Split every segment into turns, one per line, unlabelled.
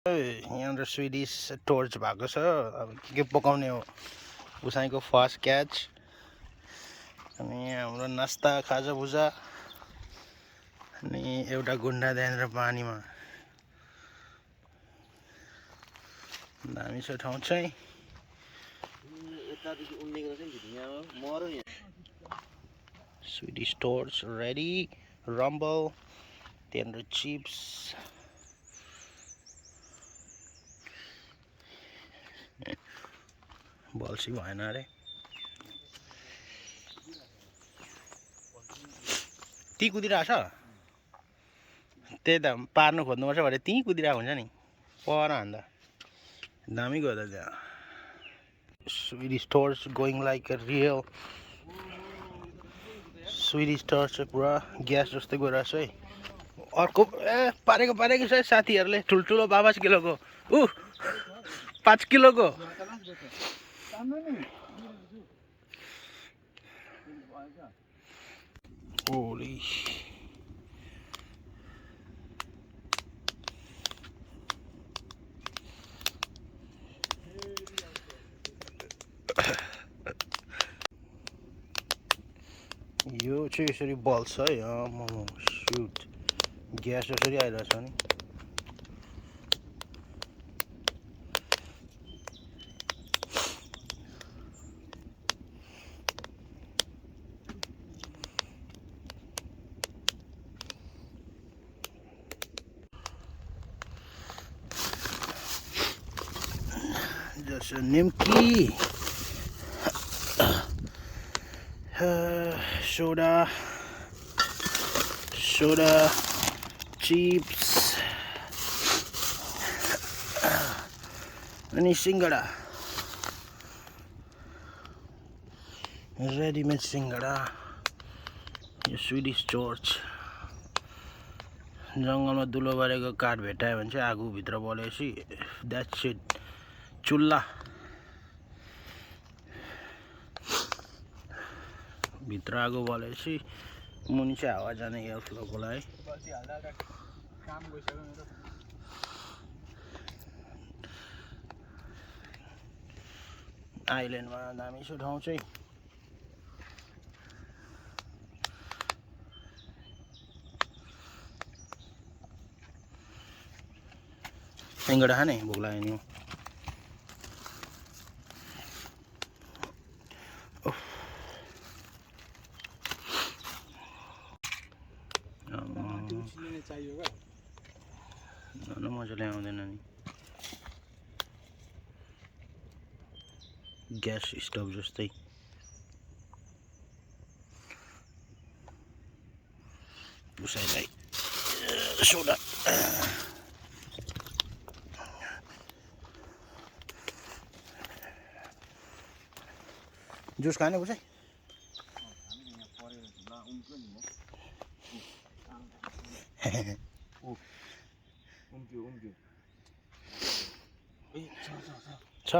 यहाँनिर Swedish torch भएको छ अब के पकाउने हो उसाईको फर्स्ट क्याच अनि हाम्रो नास्ता खाजाभुजा अनि एउटा गुन्डा त्यहाँनिर पानीमा दामी छ ठाउँ चाहिँ Swedish torch ready, rumble, त्यहाँनिर चिप्स बल्छी भएन अरे ती कुदिरहेछ त्यही त पार्नु खोज्नुपर्छ भने त्यहीँ कुदिरहेको हुन्छ नि पर हान्दा दामी गयो त त्यहाँ Swedish torch going like a real Swedish torch पुरा ग्यास जस्तै गइरहेछ है अर्को पारेको छ साथीहरूले ठुल्ठुलो 5 किलोको 5 किलोको Holy यो चाहिँ यसरी बल्छ है मोमो सुट ग्यास यसरी आइरहेछ नि जस्तो निम्की soda chips अनि सिंगडा रेडीमेड सिंगडा यो स्विडिश टोर्च जङ्गलमा दुलो बारेको काठ भेटायो भने चाहिँ आगो भित्र बलेपछि द्याट्स इट चुल्ला भित्र आगो बलेपछि मुनि चाहिँ हावा जाने एयर फ्लोको लागि आइल्यान्डमा दामी छ ठाउँ चाहिँ सिंगडा खाने भोक लाग्यो नि मजाले आउँदैन नि ग्यास स्टोभ जस्तै उसैलाई सोडा जुस खाने उसै छ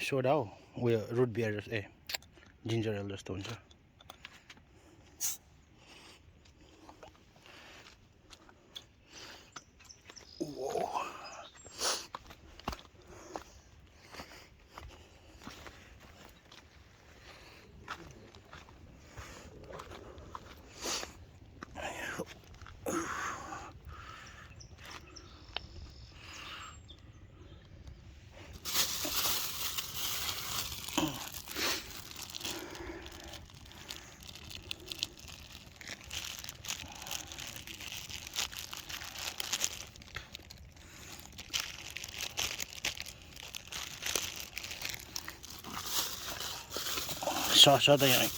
सोडा हो उयो रुट बियर जस्तो जिन्जर एल जस्तो हुन्छ सस त यहाँ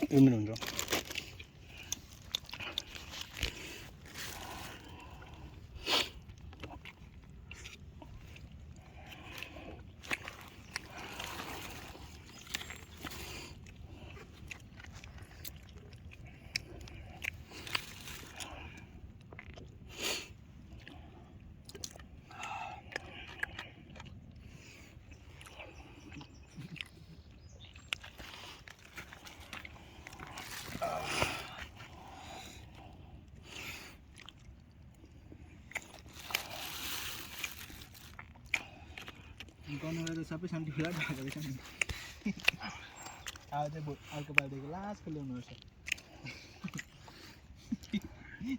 1 मिनट हुन्छ
धम्काउनु गरेर सबै शान्ति फिलहाल भएको रहेछ नि अब चाहिँ अर्को पालिदेखि लास्टको ल्याउनु पर्छ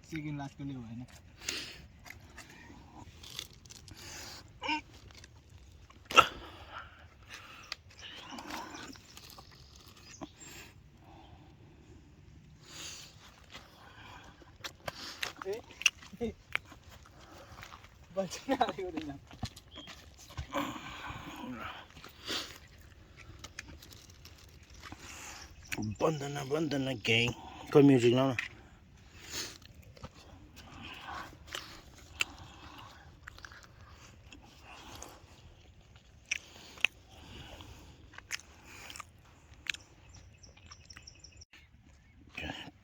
सेकेन्ड लास्टको ल्याउ होइन बच्चा हालेको हुँदैन
बन्दना ग्याङ को म्युजिक लाउन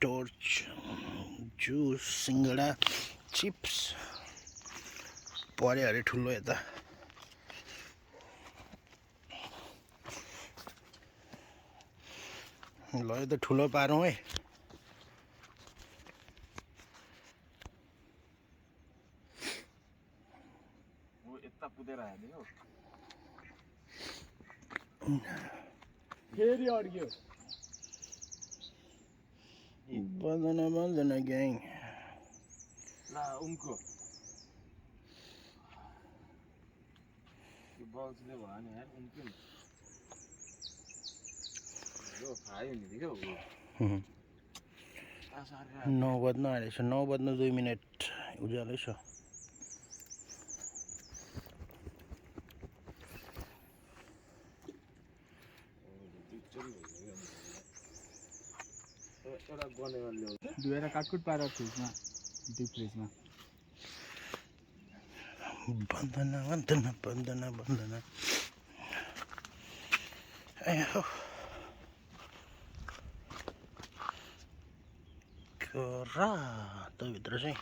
टोर्च जुस सिङ्गडा चिप्स पर्यो अरे ठुलो यता ल यो त ठुलो पारौँ है
यता पुगेर हाल्यो फेरि अड्क्यो
बन्दना ग्याङ
ला उनको यो बल्सले भयो नि यार उनको नि यो खायो नि देखो
9 बज्न आँटेको छ 9 बज्न 2 मिनट उज्यालै छ
दुएर काटकुट पारेर फ्रिजमा डिप फ्रिजमा
बन्दना आयो करा त भित्र चाहिँ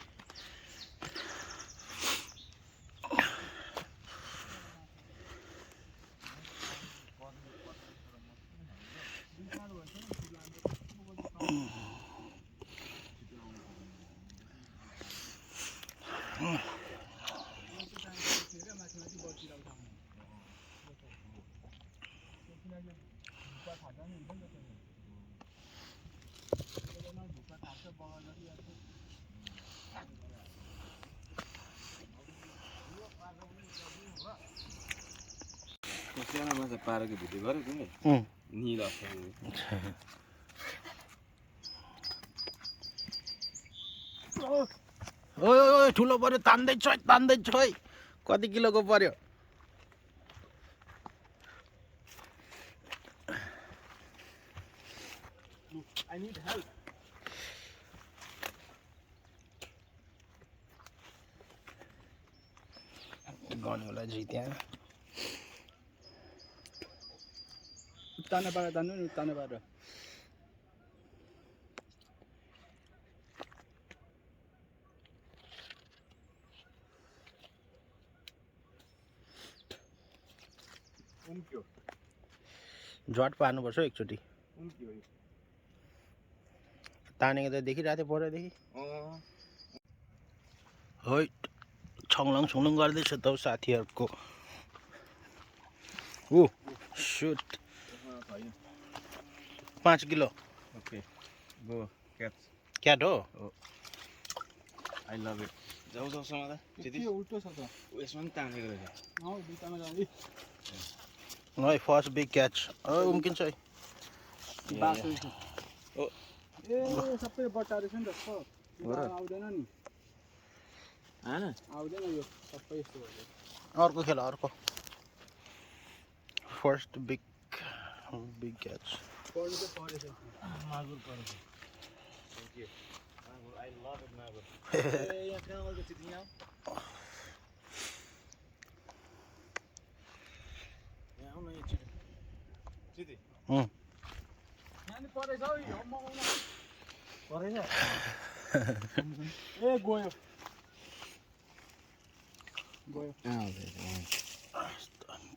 सानो माछा पारेको भिडियो गरेको नि निला
ओए ठुलो पर्यो तान्दैछ है कति किलोको पर्यो
I need help.
गर्नुलाई जित्या
तान्नु पारेर तान्नु नि तान्नु पारेर उम्क्यो
झट पार्नुपर्छ एकचोटि
उम्क्यो
तानेको त देखिरहेको थियो परदेखि है छङलङ गर्दैछ त साथीहरूको ऊ सुट 5 किलो
ओके गो
क्याट हो
आई लभ इट जाऊ समादा त्यति उल्टो छ त यसमा पनि तानेको रहेछ दुईटामा जाऊ
है फर्स्ट बिग क्याच उम्किन्छ है
ए सबै बट्टा रहेछ नि त आउँदैन नि आउँदैन यो सबै यस्तो
अर्को खेल अर्को फर्स्ट बिग क्याच
पर्नु चाहिँ परेछ मागुर परेछ मागुर आई लभ इट मागुर यहाँ कहाँ आउँछ चिति यहाँ आउन यो चिति यहाँ नि परेछ हौ यो मगाउन परेछ ए गयो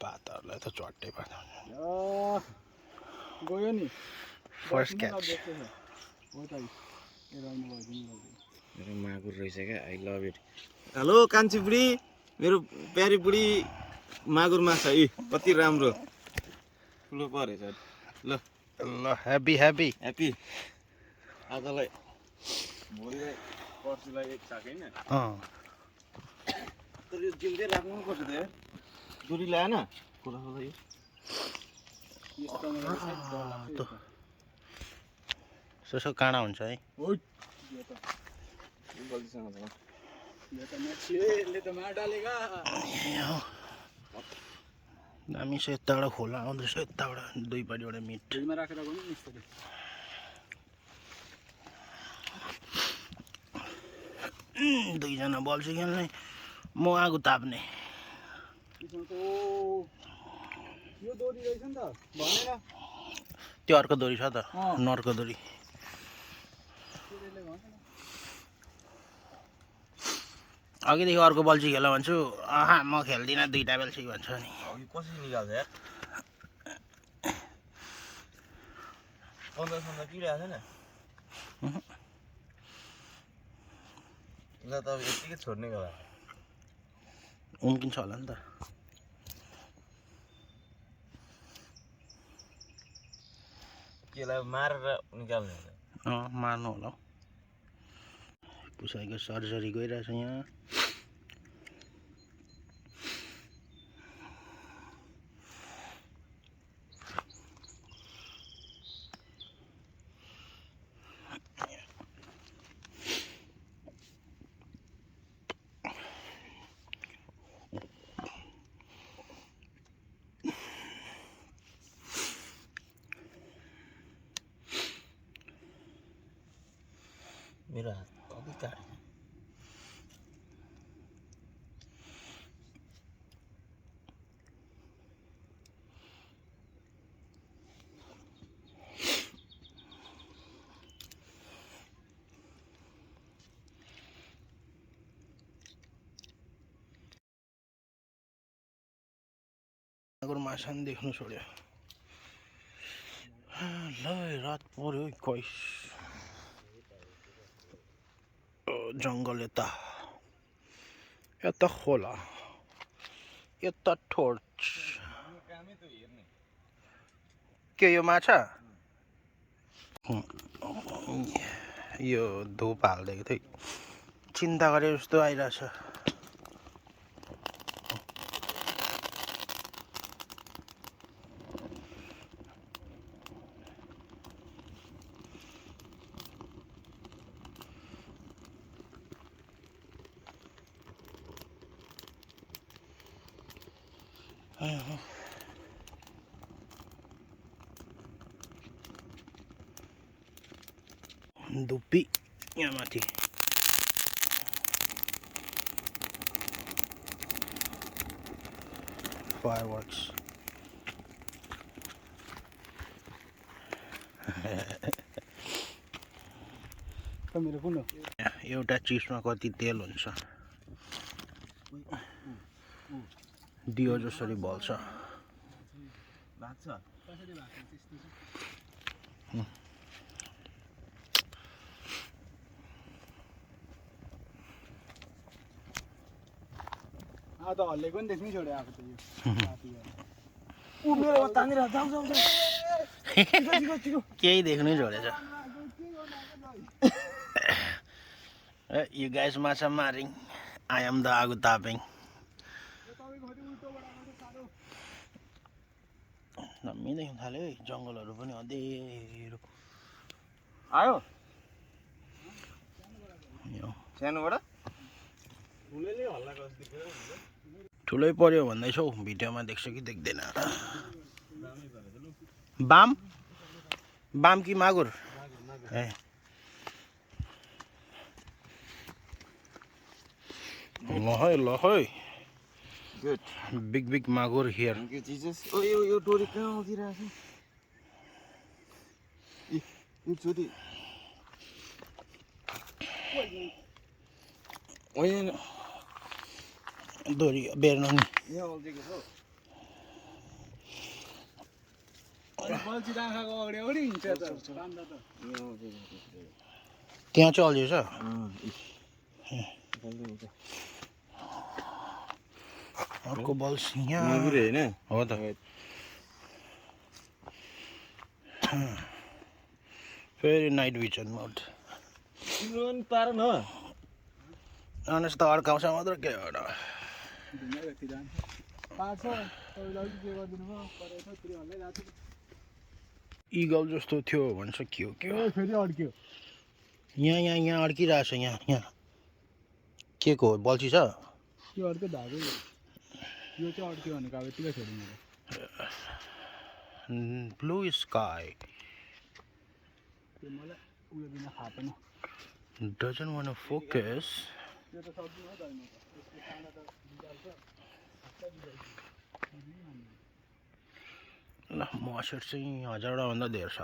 पाताहरूलाई त चट्टै पार्छ
गयो नि
फर्स्ट क्याच
मेरो मागुर रहेछ क्या आई लभ इट हेलो कान्छी बुढी मेरो प्यारी बुढी मागुर माछा यी कति राम्रो ठुलो परेछ ल
ल ह्याप्पी ह्याप्पी
ह्याप्पी आजलाई भोलिलाई पर्सिलाई एक साक होइन तर यो जिउँदै राख्नु पर्छ त यार डोरी ल्याएन खोला खोला यो
यसो काँडा हुन्छ है
गल्तीसँग त
दामी छ यताबाट खोला आउँदैछ यताबाट दुईपट्टिबाट मिट दुईजना बल्छी खेल्ने म आगो ताप्ने त्यो अर्को दोरी छ त नर्को दोरी अघिदेखि अर्को बल्छी खेल भन्छु आहा म खेल्दिनँ दुईटा बेल्छी भन्छ नि
अघि कसरी निकाल्छ यार 15 किडिरहेको छैन ल त अब यत्तिकै छोड्ने होला
उम्किन्छ होला नि त
केलाई मारेर निकाल्ने होला
मार्नु होला पुसाइको सर्जरी गइरहेछ यहाँ
मेरो हात अघि काट्यो
मागुर माछा नि देख्नु छोड्यो ल रात पर्यो कैस जङ्गल यता खोला यता टोर्च के यो माछा यो धुप हालिदिएको थियो चिन्ता गरे जस्तो आइरहेछ धुप्पी यहाँ माथि फायरवर्क्स एउटा चिप्समा कति तेल हुन्छ दियो जसरी बल्छ
त हल्लेको नि देख्नै छोड्यो आएको त यो
मेरो तानेर जाऊ जाऊ
केही देख्नै छोडेछ You guys matcha maring. I am the agu tapping. नम्मी देख्न थाल्यो है जङ्गलहरू पनि अँधेरो
आयो
यो
सानोबाट
ठुलै पर्यो भन्दैछौ भिडियोमा देख्छ कि देख्दैन बाम बाम कि मागुर ए ल है
गुड
बिग मागुर हियर
थ्याङ्क यू जिजस ओ यो डोरी कहाँ आउँदिरहेछ यो छोरी ओइन
दोरी बेर्न नि
यहाँ आउँदैको छ
बल्छी राखाको अगाडि अगाडि हिँड्छ त बान्दा त
त्यहाँ चल्दैछ अर्को बल्स यहाँ
मागुरे होइन
हो त फेरि नाइट भिजन मोड
तिम्रो पनि पार न
अनस त अड्काउँछ मात्र के एउटा
ढुङ्गा जति जान्छ पार्छ तपाईँलाई अलिक के गरिदिनु भयो परेछ फेरि हल्दै जान्छ
इगल जस्तो थियो भन्छ के हो
फेरि अड्क्यो
यहाँ अड्किरहेछ यहाँ के को बल्छी छ
त्यो अड्क्यो धागो यो चाहिँ अड्क्यो भनेको अब यतिकै छोड्यो मैले
ब्लू स्काई
त्यो मलाई उयो बिना खा पनि
doesn't want to focus
त्यो त सक्दिनँ हो त होइन त्यसको काँडा त बिगार्छ
ल मसर चाहिँ 1000 भन्दा धेर छ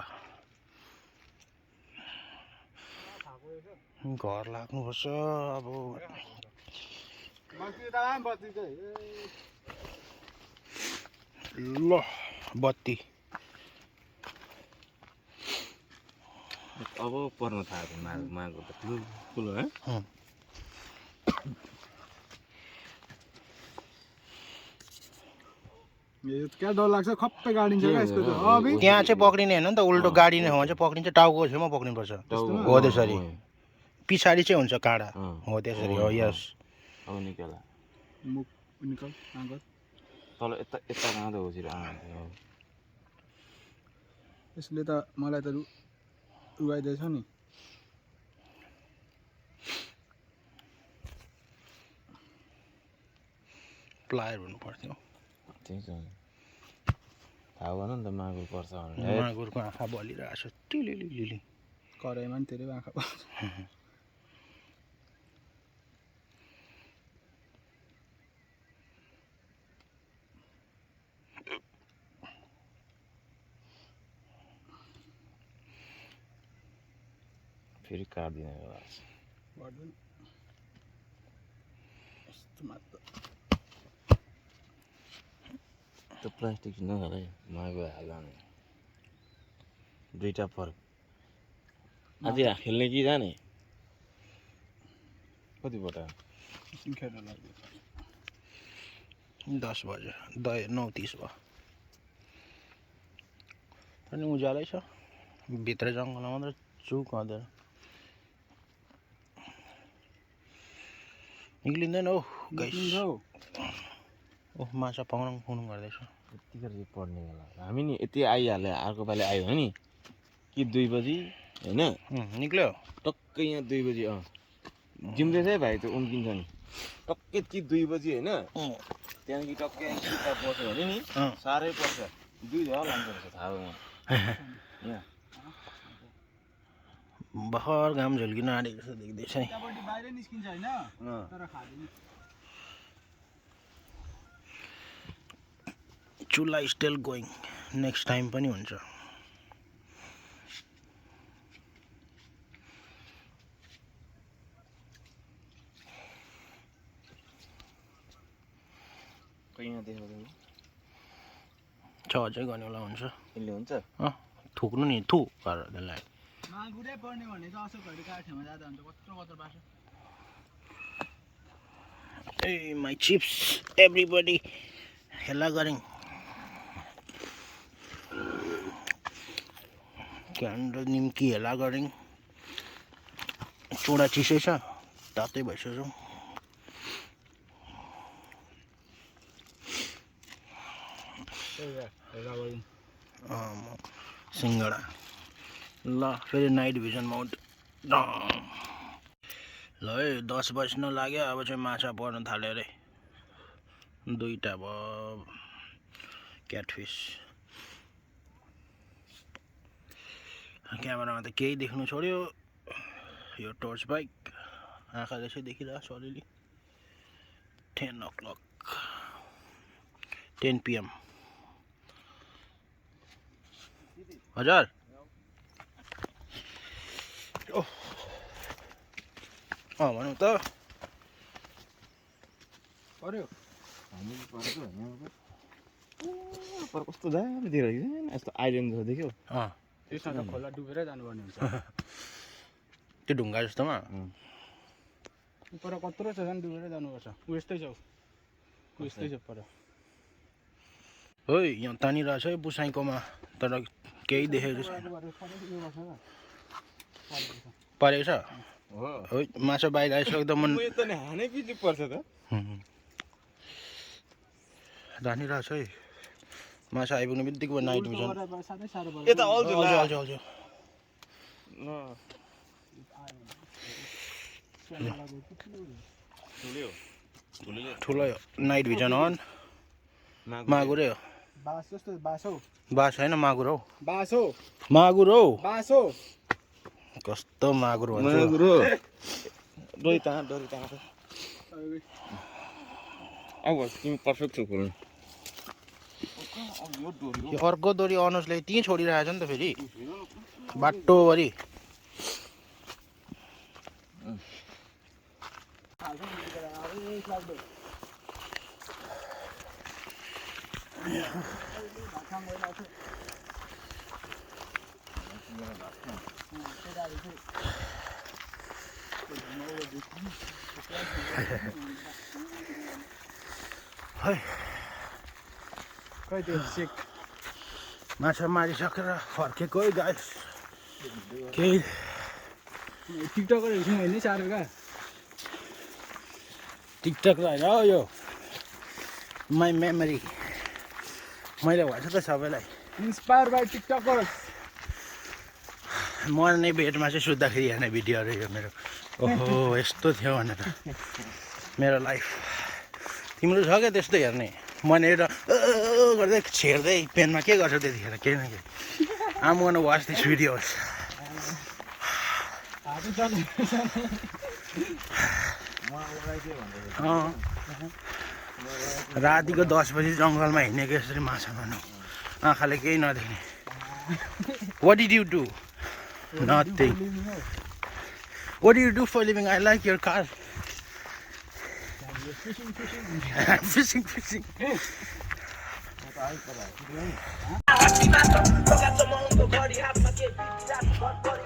घर लाग्नुपर्छ अब
बत्ती त आम बत्ती चाहिँ
ल बत्ती
अब पर्न थाल्यो मागो त ठुलो है
यो क्या डर लाग्छ खप्पै गाडिन्छ क्या यसको त अबि
त्यहाँ चाहिँ पक्रिने होइन नि त उल्टो गाडिने हो भने चाहिँ पक्रिन्छ टाउको छेउमा पक्रिनुपर्छ हो त्यसरी पछाडि चाहिँ हुन्छ काँडा हो त्यसरी हो यस
अब निकाला
मुख निकाल आँगत
तल यता यता गाँदो हो छिर
यसले त मलाई त रुगाइदिएछ नि
प्लायर भन्नु पर्थ्यो
त्यही छ थाहा भएन नि त मागुर पर्छ भनेर
मागुरको आँखा बलिरहेछ टिलिलिलिली
कराईमा नि धेरै आँखा पर्छ
फेरि काट्दिने
गर्दैन यस्तो मात्र
त्यो प्लास्टिक नखाले मागुर हाल्ने दुईटा फरक आज खेल्ने कि जाने कति बटा
खेल्न लाग्यो
10 बज्यो 9:30 भयो अनि उज्यालै छ भित्र जङ्गलमा मात्र चुक हुँदैन निक्लिँदैन हौ गाइस ओह माछा पाउनु गर्दैछ
यतिखेर चाहिँ पढ्ने बेला हामी नि यति आइहाल्यो अर्को पालि आयो नि कि 2 बजी होइन
निक्ल्यो
टक्कै यहाँ 2 बजी जिम्दैछ है भाइ त्यो उम्किन्छ नि टक्कै ती 2 बजी होइन त्यहाँदेखि टक्कै किताब बस्यो भने नि साह्रै पर्छ 2 झ्याउ लान्छ रहेछ थाहा भयो यहाँ
भर्खर घाम झुल्किन आँटेको जस्तो देख्दैछ है
यतापट्टि बाहिर निस्किन्छ होइन तर खाँदैन
चुला स्टिल गोइङ नेक्स्ट टाइम पनि हुन्छ
यहाँ देखाउँदैन
छ अझै गर्ने बेला हुन्छ
यसले हुन्छ
थुक्नु नि थु गरेर त्यसलाई
मागुरै पर्ने भने चाहिँ अशोकहरू काठमा जाँदा हुन्छ कत्रो बाटो
ए माई चिप्स एभ्रिबडी हेला गरिङ क्यान्डल निम्की हेला गरिङ चुडा चिसै छ तातै भइसक्यो सिङ्गडा ल फेरि नाइट भिजन मोड ल है 10 बज्न लाग्यो अब चाहिँ माछा पर्न थाल्यो अरे 2टा भयो क्याटफिस क्यामेरामा त केही देख्नु छोड्यो यो टर्च बाइक आँखाले चाहिँ देखिरहेको छ अलिअलि 10 o'clock 10 PM हजुर भनौँ त
पर्यो
पर कस्तो दामी देखिरहेको छ यस्तो आइल्यान्ड जस्तो देख्यो
त्यसमा त खोला डुबेरै जानुपर्ने हुन्छ
त्यो ढुङ्गा जस्तोमा
पर कत्रो छ झन् डुबेरै जानुपर्छ उयस्तै छ यस्तै छ पर
है यहाँ तानिरहेको छ है पुसाइकोमा तर केही देखेको छैन परेको छ
हो
है माछा बाहिर आइसक्दा मन
यो त नि हानै पिछु पर्छ त
धानिरहेको छ है माछा आइपुग्ने बित्तिकै नाइट भिजन
साह्रै साह्रो पर्छ
यता अल्झु ला
अल्झ्यो
ठुल्यो ठुल्यो
ठुलो नाइट भिजन अन मागुरै हो
बास जस्तो बास हौ
बास होइन मागुर हौ
बास हौ
मागुर हौ
बास हौ
कस्तो मागुर भन्छ
मागुरो डोरी ता अब तिमी पर्फेक्ट छौ खोल्नु अब यो डोरी
यो अर्को दोरी अनुजले त्यहीँ छोडिरहेको छ नि त फेरि बाटोभरि है
खै त्यो सेक
माछा मारिसकेर फर्केको है गाइस केही
टिकटकरहरू छौँ होइन साह्रो क्या
टिकटक होइन हो यो माई मेमोरी मैले भन्छ त सबैलाई
इन्सपायर बाई टिकटकर्स
मर्ने बेडमा चाहिँ सुत्दाखेरि हेर्ने भिडियोहरू यो मेरो ओहो यस्तो थियो भनेर मेरो लाइफ तिम्रो छ क्या त्यस्तो हेर्ने मनेर गर्दै छेर्दै पेनमा के गर्छौ त्यतिखेर केही न केही आम गर्नु वाच दिस भिडियोस रातिको 10 बजी जङ्गलमा हिँडेको यसरी माछा मार्नु आँखाले केही नदेख्ने what did you do nothing what do you do for living I like your car fishing fishing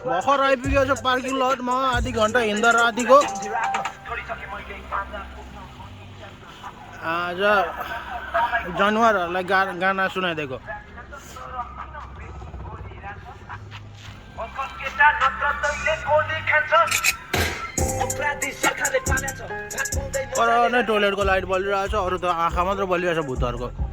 भर्खर आइपुग्यो छ पार्किङ लटमा आधी घन्टा हिँड्दा रातिको आज जनावरहरूलाई गाना सुनाइदिएको पर नै टोइलेटको लाइट बलिरहेको छ अरू त आँखा मात्र बलिरहेको छ भूतहरूको